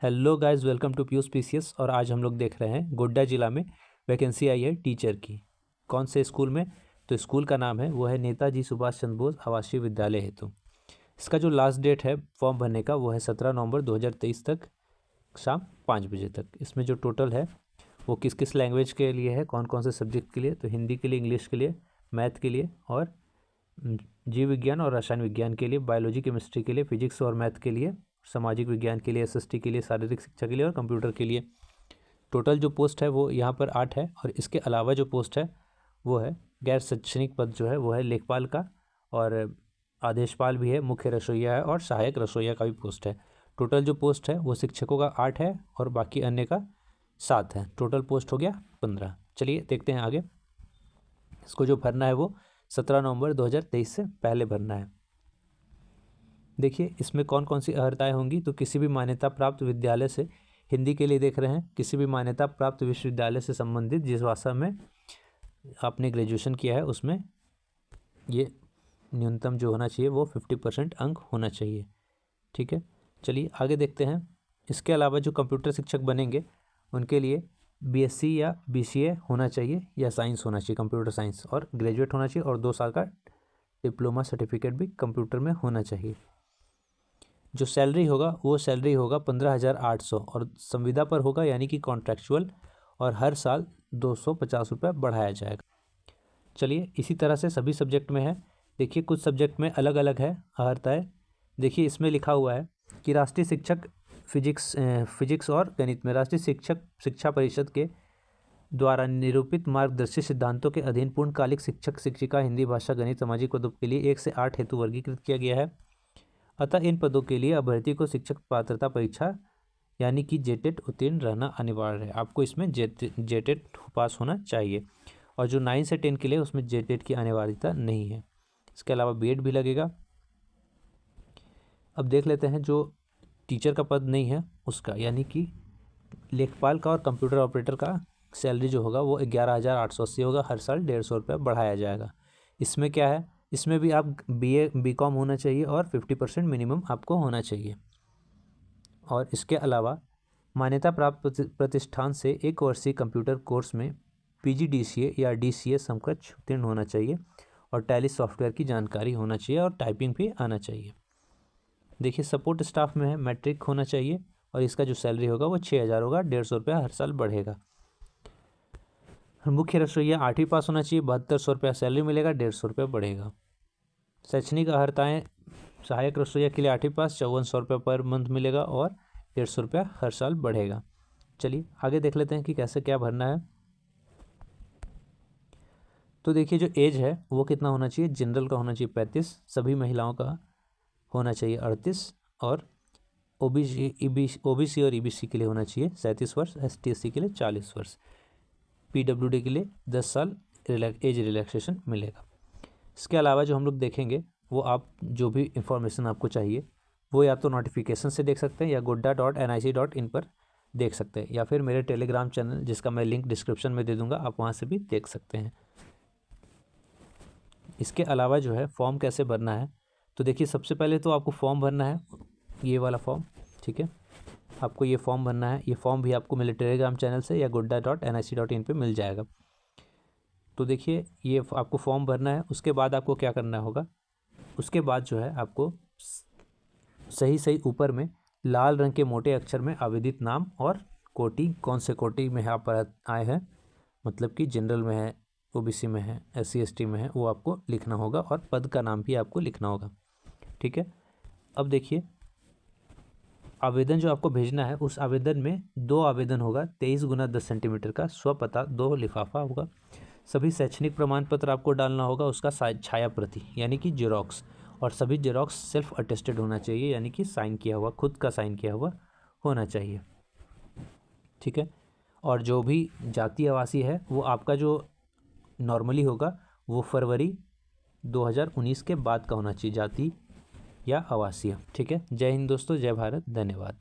Hello guys, welcome to Piyush PCS. और आज हम लोग देख रहे हैं गोड्डा जिला में वैकेंसी आई है टीचर की। कौन से स्कूल में? तो स्कूल का नाम है वो है नेताजी सुभाष चंद्र बोस आवासीय विद्यालय हेतु। इसका जो लास्ट डेट है फॉर्म भरने का वो है 17 नवंबर 2023 तक शाम 5 बजे तक। इसमें जो टोटल है वो किस किस लैंग्वेज के लिए है, कौन कौन से सब्जेक्ट के लिए, तो हिंदी के लिए, इंग्लिश के लिए, मैथ के लिए और जीव विज्ञान और रसायन विज्ञान के लिए, बायोलॉजी केमिस्ट्री के लिए, फिजिक्स और मैथ के लिए, सामाजिक विज्ञान के लिए, एसएसटी के लिए, शारीरिक शिक्षा के लिए और कंप्यूटर के लिए। टोटल जो पोस्ट है वो यहाँ पर 8 है। और इसके अलावा जो पोस्ट है वो है गैर शैक्षणिक पद जो है वो है लेखपाल का, और आदेशपाल भी है, मुख्य रसोइया है और सहायक रसोइया का भी पोस्ट है। टोटल जो पोस्ट है वो शिक्षकों का 8 है और बाकी अन्य का 7 है। टोटल पोस्ट हो गया 15। चलिए देखते हैं आगे। इसको जो भरना है वो 17 नवंबर 2023 से पहले भरना है। देखिए इसमें कौन कौन सी अर्हताएं होंगी। तो किसी भी मान्यता प्राप्त विद्यालय से, हिंदी के लिए देख रहे हैं, किसी भी मान्यता प्राप्त विश्वविद्यालय से संबंधित जिस भाषा में आपने ग्रेजुएशन किया है उसमें ये न्यूनतम जो होना चाहिए वो 50% अंक होना चाहिए। ठीक है, चलिए आगे देखते हैं। इसके अलावा जो कंप्यूटर शिक्षक बनेंगे उनके लिए बीएससी या बीसीए होना चाहिए या साइंस होना चाहिए, कंप्यूटर साइंस, और ग्रेजुएट होना चाहिए और 2 साल का डिप्लोमा सर्टिफिकेट भी कंप्यूटर में होना चाहिए। जो सैलरी होगा वो सैलरी होगा 15,800 और संविदा पर होगा, यानी कि कॉन्ट्रैक्चुअल, और हर साल 250 रुपये बढ़ाया जाएगा। चलिए इसी तरह से सभी सब्जेक्ट में है। देखिए कुछ सब्जेक्ट में अलग अलग है अर्हताएं। देखिए इसमें लिखा हुआ है कि राष्ट्रीय शिक्षक फिजिक्स और गणित में राष्ट्रीय शिक्षक शिक्षा परिषद के द्वारा निरूपित मार्गदर्शी सिद्धांतों के अधीन पूर्णकालिक शिक्षक शिक्षिका हिंदी भाषा गणित सामाजिक पदों के लिए 1 से 8 हेतु वर्गीकृत किया गया है। अतः इन पदों के लिए अभ्यर्थी को शिक्षक पात्रता परीक्षा यानी कि जेटेट उत्तीर्ण रहना अनिवार्य है। आपको इसमें जेटेट पास होना चाहिए, और जो 9 से 10 के लिए उसमें जेटेट की अनिवार्यता नहीं है। इसके अलावा बीएड भी लगेगा। अब देख लेते हैं जो टीचर का पद नहीं है उसका, यानी कि लेखपाल का और कंप्यूटर ऑपरेटर का सैलरी जो होगा वो 11,880 होगा। हर साल 150 रुपये बढ़ाया जाएगा। इसमें क्या है, इसमें भी आप बीए बीकॉम होना चाहिए और 50% मिनिमम आपको होना चाहिए। और इसके अलावा मान्यता प्राप्त प्रतिष्ठान से 1 वर्षीय कंप्यूटर कोर्स में पीजीडीसीए या डीसीए समकक्ष उत्तीर्ण होना चाहिए और टैली सॉफ्टवेयर की जानकारी होना चाहिए और टाइपिंग भी आना चाहिए। देखिए सपोर्ट स्टाफ में है मैट्रिक होना चाहिए और इसका जो सैलरी होगा वो 6,000 होगा, 150 रुपया हर साल बढ़ेगा। मुख्य रसोइया 8वीं पास होना चाहिए, 7200 रुपया सैलरी मिलेगा, 150 रुपया बढ़ेगा। शैक्षणिक अर्हताएँ, सहायक रसोइया के लिए 8वीं पास, 5400 रुपये पर मंथ मिलेगा और 150 रुपया हर साल बढ़ेगा। चलिए आगे देख लेते हैं कि कैसे क्या भरना है। तो देखिए जो एज है वो कितना होना चाहिए। जनरल का होना चाहिए 35, सभी महिलाओं का होना चाहिए 38, और ओबीसी और ईबीसी के लिए होना चाहिए 37 वर्ष, एसटी/एससी के लिए 40 वर्ष, पीडब्ल्यूडी के लिए 10 साल एज रिलैक्सेशन मिलेगा। इसके अलावा जो हम लोग देखेंगे वो आप जो भी इंफॉर्मेशन आपको चाहिए वो या तो नोटिफिकेशन से देख सकते हैं या godda.nic.in पर देख सकते हैं, या फिर मेरे टेलीग्राम चैनल जिसका मैं लिंक डिस्क्रिप्शन में दे दूंगा, आप वहाँ से भी देख सकते हैं। इसके अलावा जो है फॉर्म कैसे भरना है, तो देखिए सबसे पहले तो आपको फॉर्म भरना है, ये वाला फॉर्म। ठीक है, आपको ये फॉर्म भरना है। ये फॉर्म भी आपको मेरे टेलीग्राम चैनल से या godda.nic.in पे मिल जाएगा। तो देखिए ये आपको फॉर्म भरना है। उसके बाद आपको क्या करना होगा, उसके बाद जो है आपको सही सही ऊपर में लाल रंग के मोटे अक्षर में आवेदित नाम और कोटि, कौन से कोटि में आप आए हैं, मतलब कि जनरल में है, ओबीसी में है, SC/ST में है, वो आपको लिखना होगा और पद का नाम भी आपको लिखना होगा। ठीक है, अब देखिए आवेदन जो आपको भेजना है उस आवेदन में 2 आवेदन होगा, 23 × 10 सेंटीमीटर का, स्वपता 2 लिफाफा होगा। सभी शैक्षणिक प्रमाण पत्र आपको डालना होगा, उसका छाया प्रति यानी कि जेरोक्स, और सभी जेरोक्स सेल्फ अटेस्टेड होना चाहिए, यानी कि साइन किया हुआ, खुद का साइन किया हुआ होना चाहिए। ठीक है, और जो भी जाति आवासी है वो आपका जो नॉर्मली होगा वो फरवरी 2019 के बाद का होना चाहिए, जाति या आवासीय। ठीक है, जय हिंद दोस्तों, जय भारत, धन्यवाद।